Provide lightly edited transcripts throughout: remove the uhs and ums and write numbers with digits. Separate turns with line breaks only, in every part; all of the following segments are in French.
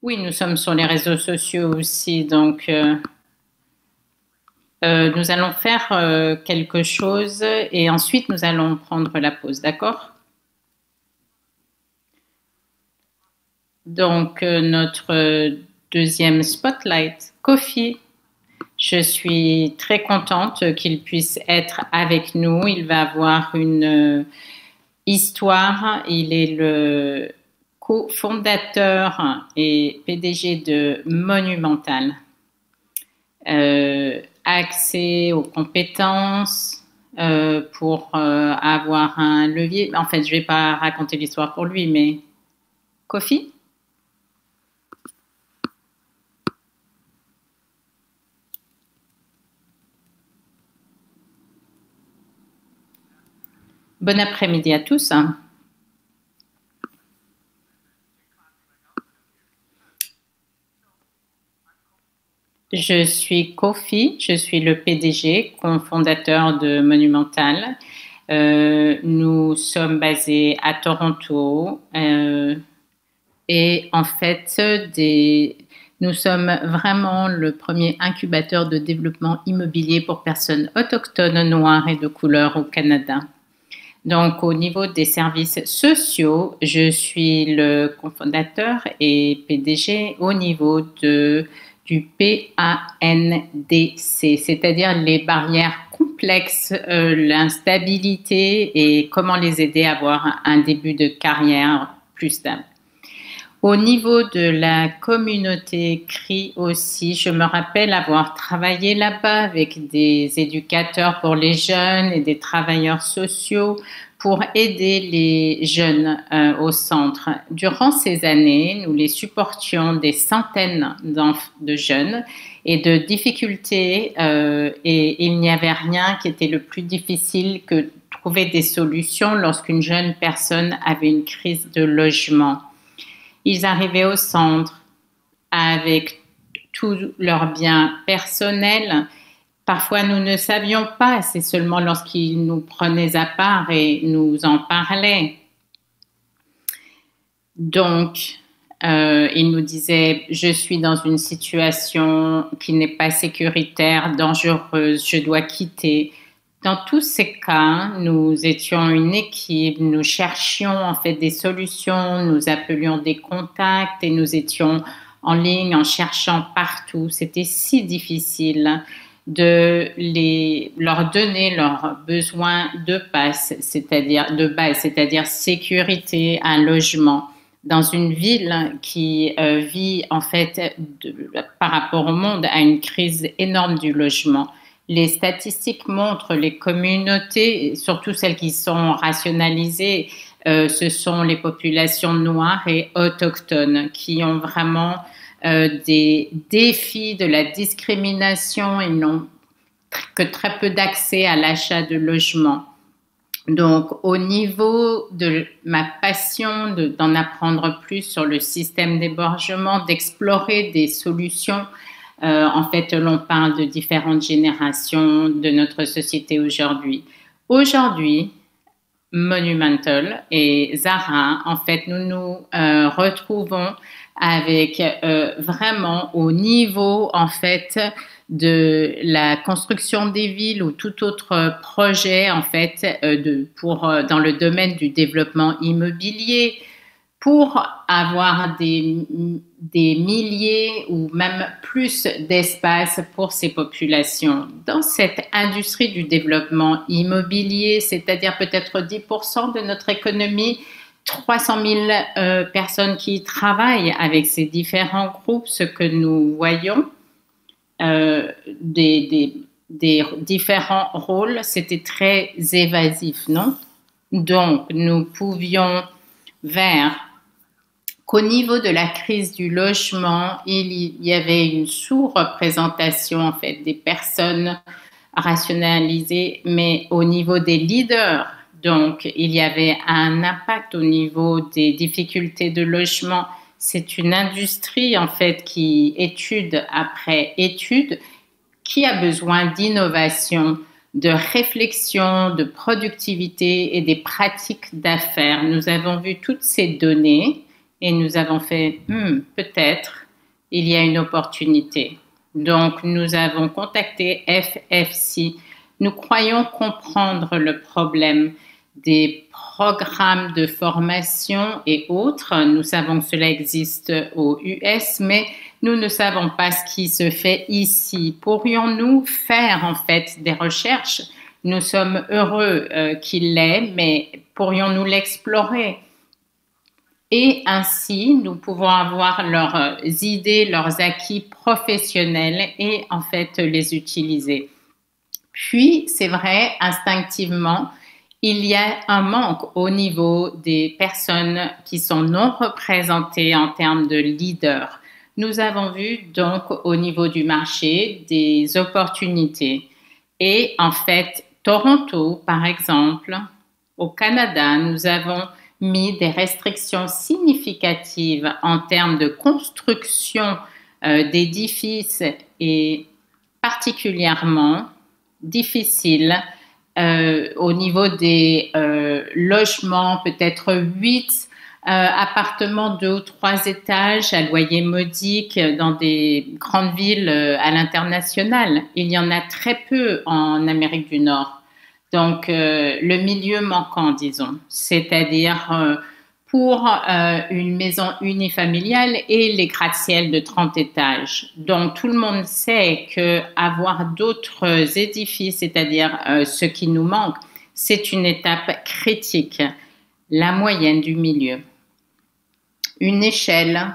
Oui, nous sommes sur les réseaux sociaux aussi, donc nous allons faire quelque chose et ensuite nous allons prendre la pause, d'accord? Donc notre deuxième spotlight, Kofi. Je suis très contente qu'il puisse être avec nous. Il va avoir une histoire. Il est le cofondateur et PDG de Monumental. Accès aux compétences pour avoir un levier. En fait, je ne vais pas raconter l'histoire pour lui, mais Kofi? Bon après-midi à tous. Je suis Kofi, je suis le PDG, cofondateur de Monumental. Nous sommes basés à Toronto et en fait, nous sommes vraiment le premier incubateur de développement immobilier pour personnes autochtones, noires et de couleur au Canada. Donc, au niveau des services sociaux, je suis le cofondateur et PDG au niveau du PANDC, c'est-à-dire les barrières complexes, l'instabilité et comment les aider à avoir un début de carrière plus stable. Au niveau de la communauté CRI aussi, je me rappelle avoir travaillé là-bas avec des éducateurs pour les jeunes et des travailleurs sociaux pour aider les jeunes au centre. Durant ces années, nous les supportions des centaines de jeunes et de difficultés et il n'y avait rien qui était le plus difficile que trouver des solutions lorsqu'une jeune personne avait une crise de logement. Ils arrivaient au centre avec tous leurs biens personnels. Parfois, nous ne savions pas, c'est seulement lorsqu'ils nous prenaient à part et nous en parlaient. Donc, ils nous disaient, je suis dans une situation qui n'est pas sécuritaire, dangereuse, je dois quitter. Dans tous ces cas, nous étions une équipe, nous cherchions en fait des solutions, nous appelions des contacts et nous étions en ligne en cherchant partout. C'était si difficile leur donner leurs besoins de base, c'est-à-dire sécurité, un logement dans une ville qui vit en fait par rapport au monde à une crise énorme du logement. Les statistiques montrent les communautés, surtout celles qui sont rationalisées, ce sont les populations noires et autochtones qui ont vraiment des défis de la discrimination et n'ont que très peu d'accès à l'achat de logements. Donc, au niveau de ma passion d'en apprendre plus sur le système d'hébergement, d'explorer des solutions, en fait, l'on parle de différentes générations de notre société aujourd'hui. Aujourd'hui, Monumental et Zara, en fait, nous nous retrouvons avec vraiment au niveau, en fait, de la construction des villes ou tout autre projet, en fait, dans le domaine du développement immobilier, pour avoir des milliers ou même plus d'espace pour ces populations. Dans cette industrie du développement immobilier, c'est-à-dire peut-être 10% de notre économie, 300 000 personnes qui travaillent avec ces différents groupes, ce que nous voyons, des différents rôles, c'était très évasif, non? Donc, nous pouvions vers qu'au niveau de la crise du logement, il y avait une sous-représentation en fait des personnes rationalisées, mais au niveau des leaders, donc il y avait un impact au niveau des difficultés de logement. C'est une industrie en fait qui étude après étude, qui a besoin d'innovation, de réflexion, de productivité et des pratiques d'affaires. Nous avons vu toutes ces données et nous avons fait peut-être il y a une opportunité. Donc nous avons contacté FFC. Nous croyons comprendre le problème des programmes de formation et autres. Nous savons que cela existe aux US, mais nous ne savons pas ce qui se fait ici. Pourrions-nous faire en fait des recherches? Nous sommes heureux qu'il l'ait, mais pourrions-nous l'explorer? Et ainsi, nous pouvons avoir leurs idées, leurs acquis professionnels et en fait les utiliser. Puis, c'est vrai, instinctivement, il y a un manque au niveau des personnes qui sont non représentées en termes de leaders. Nous avons vu donc au niveau du marché des opportunités. Et en fait, Toronto, par exemple, au Canada, nous avons mis des restrictions significatives en termes de construction d'édifices et particulièrement difficile au niveau des logements, peut-être 8 appartements 2 ou 3 étages à loyer modique dans des grandes villes à l'international. Il y en a très peu en Amérique du Nord. Donc, le milieu manquant, disons, c'est-à-dire pour une maison unifamiliale et les gratte-ciel de 30 étages. Donc, tout le monde sait qu'avoir d'autres édifices, c'est-à-dire ce qui nous manque, c'est une étape critique, la moyenne du milieu. Une échelle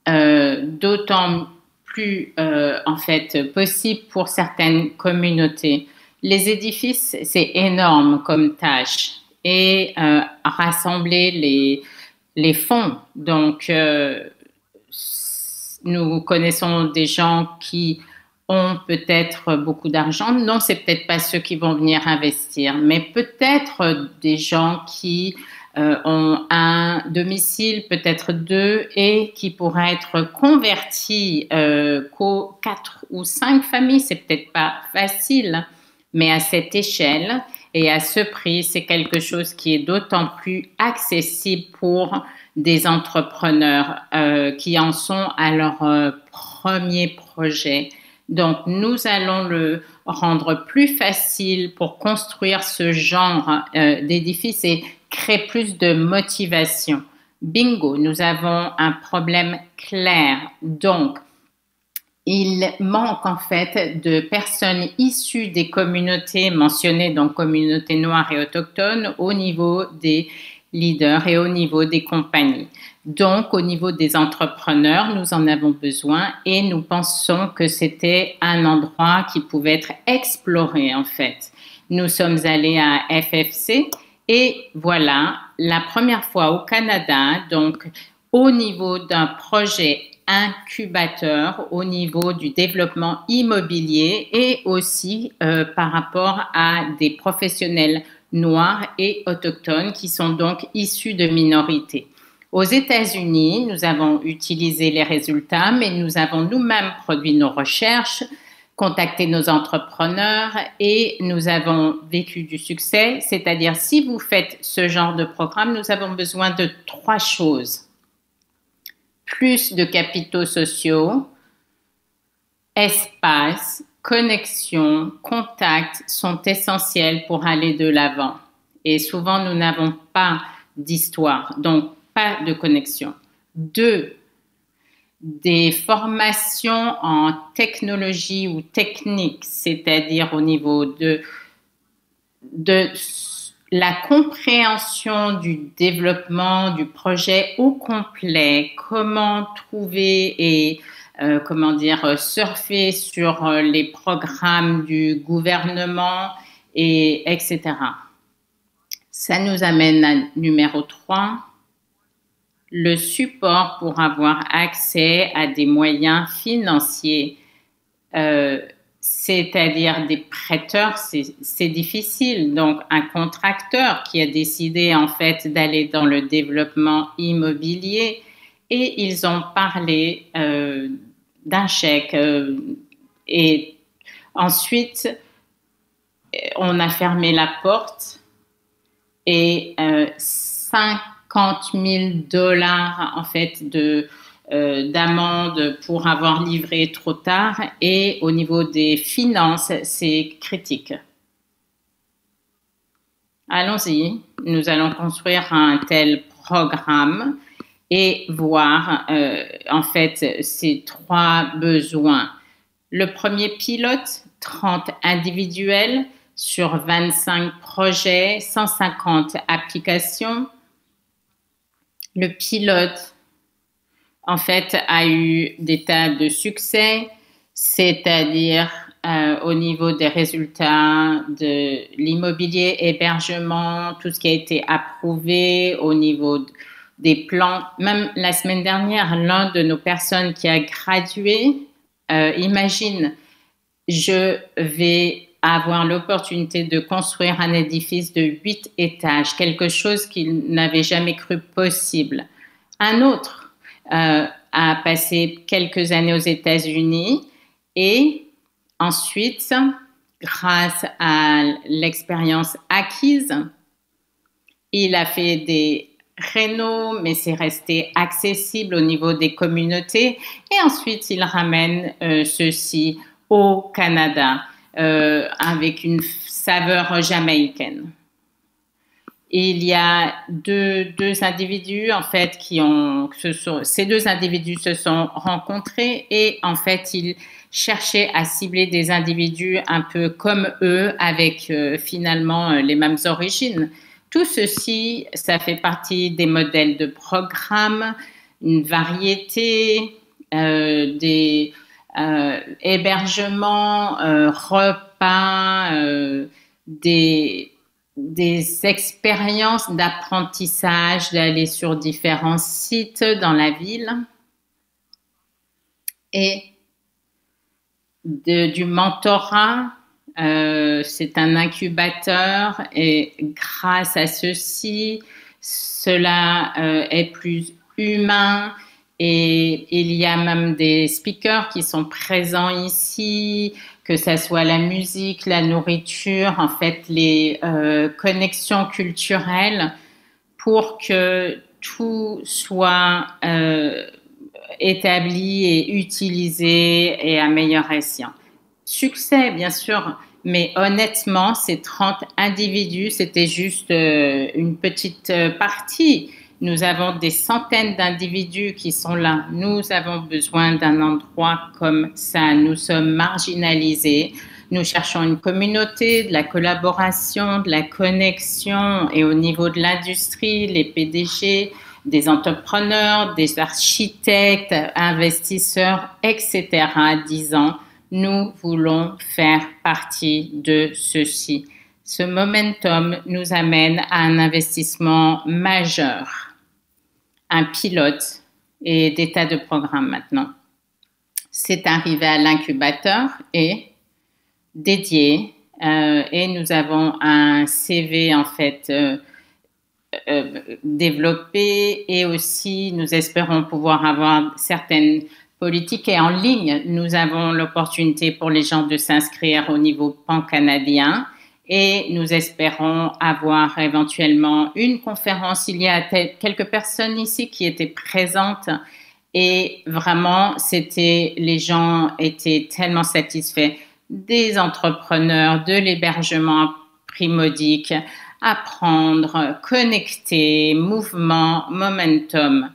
d'autant plus, en fait, possible pour certaines communautés. Les édifices, c'est énorme comme tâche. Et rassembler les fonds. Donc, nous connaissons des gens qui ont peut-être beaucoup d'argent. Non, c'est peut-être pas ceux qui vont venir investir, mais peut-être des gens qui ont un domicile, peut-être 2, et qui pourraient être convertis qu'aux 4 ou 5 familles. C'est peut-être pas facile, mais à cette échelle et à ce prix, c'est quelque chose qui est d'autant plus accessible pour des entrepreneurs qui en sont à leur premier projet. Donc, nous allons le rendre plus facile pour construire ce genre d'édifice et créer plus de motivation. Bingo, nous avons un problème clair. Donc, il manque en fait de personnes issues des communautés mentionnées, donc communautés noires et autochtones, au niveau des leaders et au niveau des compagnies. Donc, au niveau des entrepreneurs, nous en avons besoin et nous pensons que c'était un endroit qui pouvait être exploré en fait. Nous sommes allés à FFC et voilà, la première fois au Canada, donc au niveau d'un projet incubateur au niveau du développement immobilier et aussi par rapport à des professionnels noirs et autochtones qui sont donc issus de minorités. Aux États-Unis, nous avons utilisé les résultats, mais nous avons nous-mêmes produit nos recherches, contacté nos entrepreneurs et nous avons vécu du succès. C'est-à-dire, si vous faites ce genre de programme, nous avons besoin de 3 choses. Plus de capitaux sociaux, espace, connexion, contact sont essentiels pour aller de l'avant. Et souvent, nous n'avons pas d'histoire, donc pas de connexion. 2, des formations en technologie ou technique, c'est-à-dire au niveau de la compréhension du développement du projet au complet, comment trouver et surfer sur les programmes du gouvernement et etc. Ça nous amène à numéro 3, le support pour avoir accès à des moyens financiers. C'est-à-dire des prêteurs, c'est difficile. Donc, un contracteur qui a décidé en fait d'aller dans le développement immobilier et ils ont parlé d'un chèque et ensuite on a fermé la porte et 5 $50 000 en fait d'amende pour avoir livré trop tard, et au niveau des finances, c'est critique. Allons-y, nous allons construire un tel programme et voir en fait ces trois besoins. Le premier pilote, 30 individuels sur 25 projets, 150 applications. Le pilote, en fait, a eu des tas de succès, c'est-à-dire au niveau des résultats de l'immobilier, hébergement, tout ce qui a été approuvé au niveau des plans. Même la semaine dernière, l'un de nos personnes qui a gradué, imagine, je vais avoir l'opportunité de construire un édifice de 8 étages, quelque chose qu'il n'avait jamais cru possible. Un autre a passé quelques années aux États-Unis et ensuite, grâce à l'expérience acquise, il a fait des rénaux, mais c'est resté accessible au niveau des communautés. Et ensuite, il ramène ceci au Canada avec une saveur jamaïcaine. Il y a deux individus en fait ces deux individus se sont rencontrés et en fait ils cherchaient à cibler des individus un peu comme eux avec finalement les mêmes origines. Tout ceci, ça fait partie des modèles de programme, une variété, des hébergements, repas, des expériences d'apprentissage, d'aller sur différents sites dans la ville et du mentorat. C'est un incubateur et grâce à ceci, cela est plus humain et il y a même des speakers qui sont présents ici, que ça soit la musique, la nourriture, en fait les connexions culturelles pour que tout soit établi et utilisé et à meilleur escient. Succès, bien sûr, mais honnêtement, ces 30 individus, c'était juste une petite partie. Nous avons des centaines d'individus qui sont là. Nous avons besoin d'un endroit comme ça. Nous sommes marginalisés. Nous cherchons une communauté, de la collaboration, de la connexion. Et au niveau de l'industrie, les PDG, des entrepreneurs, des architectes, investisseurs, etc., disant nous voulons faire partie de ceci. Ce momentum nous amène à un investissement majeur, un pilote et des tas de programmes maintenant. C'est arrivé à l'incubateur et dédié et nous avons un CV en fait développé et aussi nous espérons pouvoir avoir certaines politiques et en ligne. Nous avons l'opportunité pour les gens de s'inscrire au niveau pan-canadien et nous espérons avoir éventuellement une conférence. Il y a quelques personnes ici qui étaient présentes et vraiment, les gens étaient tellement satisfaits des entrepreneurs, de l'hébergement primodique, apprendre, connecter, mouvement, momentum.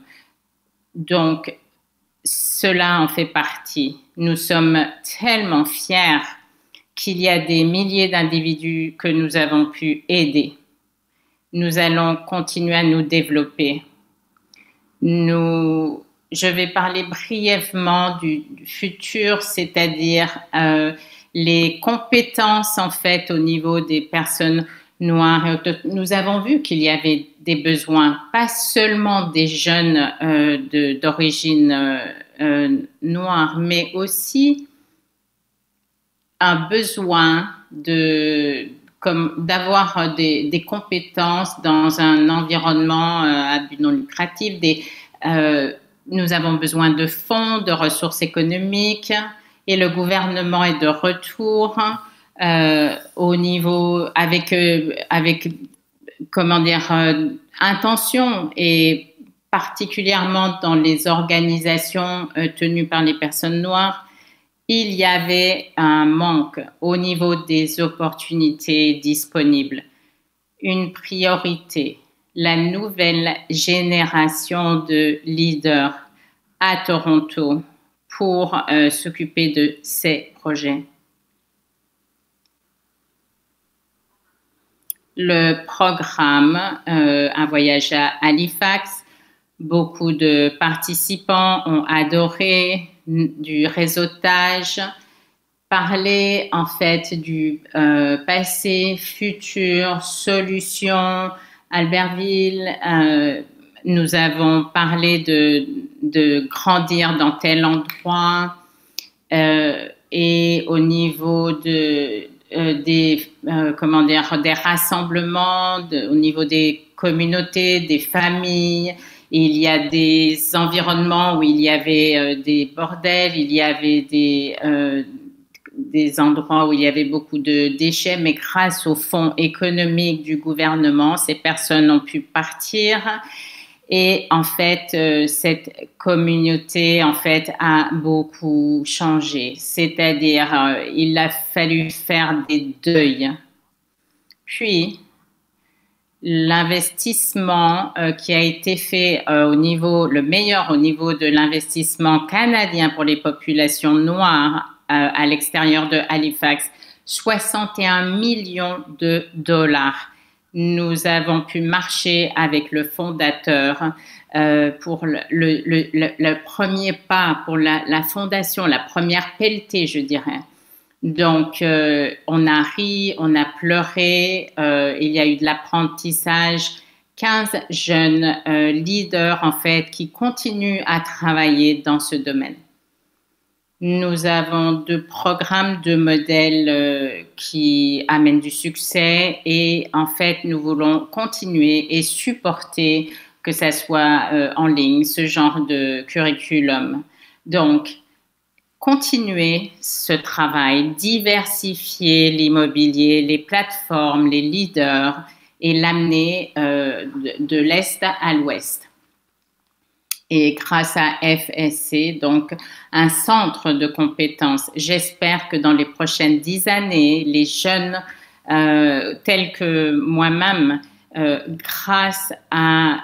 Donc, cela en fait partie. Nous sommes tellement fiers qu'il y a des milliers d'individus que nous avons pu aider. Nous allons continuer à nous développer. Je vais parler brièvement du futur, c'est-à-dire les compétences en fait au niveau des personnes noires. Nous avons vu qu'il y avait des besoins, pas seulement des jeunes d'origine noire, mais aussi un besoin d'avoir des compétences dans un environnement à but non lucratif. Nous avons besoin de fonds, de ressources économiques et le gouvernement est de retour au niveau avec comment dire intention, et particulièrement dans les organisations tenues par les personnes noires, il y avait un manque au niveau des opportunités disponibles. Une priorité, la nouvelle génération de leaders à Toronto pour s'occuper de ces projets. Le programme Un voyage à Halifax, beaucoup de participants ont adoré du réseautage, parler en fait du passé, futur, solutions. Albertville, nous avons parlé de grandir dans tel endroit et au niveau des rassemblements, au niveau des communautés, des familles. Il y a des environnements où il y avait des bordels, il y avait des endroits où il y avait beaucoup de déchets, mais grâce aux fonds économiques du gouvernement, ces personnes ont pu partir. Et en fait, cette communauté en fait a beaucoup changé. C'est-à-dire, il a fallu faire des deuils. Puis, l'investissement qui a été fait le meilleur au niveau de l'investissement canadien pour les populations noires à l'extérieur de Halifax, 61 millions de dollars. Nous avons pu marcher avec le fondateur pour le premier pas, pour la fondation, la première pelletée, je dirais. Donc, on a ri, on a pleuré, il y a eu de l'apprentissage. 15 jeunes leaders, en fait, qui continuent à travailler dans ce domaine. Nous avons 2 programmes, 2 modèles qui amènent du succès, et en fait, nous voulons continuer et supporter que ça soit en ligne, ce genre de curriculum. Donc, continuer ce travail, diversifier l'immobilier, les plateformes, les leaders, et l'amener de l'Est à l'Ouest. Et grâce à FSC, donc un centre de compétences, j'espère que dans les prochaines 10 années, les jeunes tels que moi-même, grâce à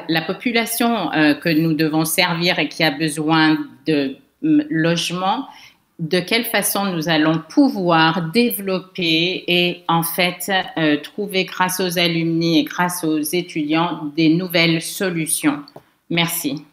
la population que nous devons servir et qui a besoin de logement, de quelle façon nous allons pouvoir développer et en fait trouver grâce aux alumni et grâce aux étudiants des nouvelles solutions. Merci.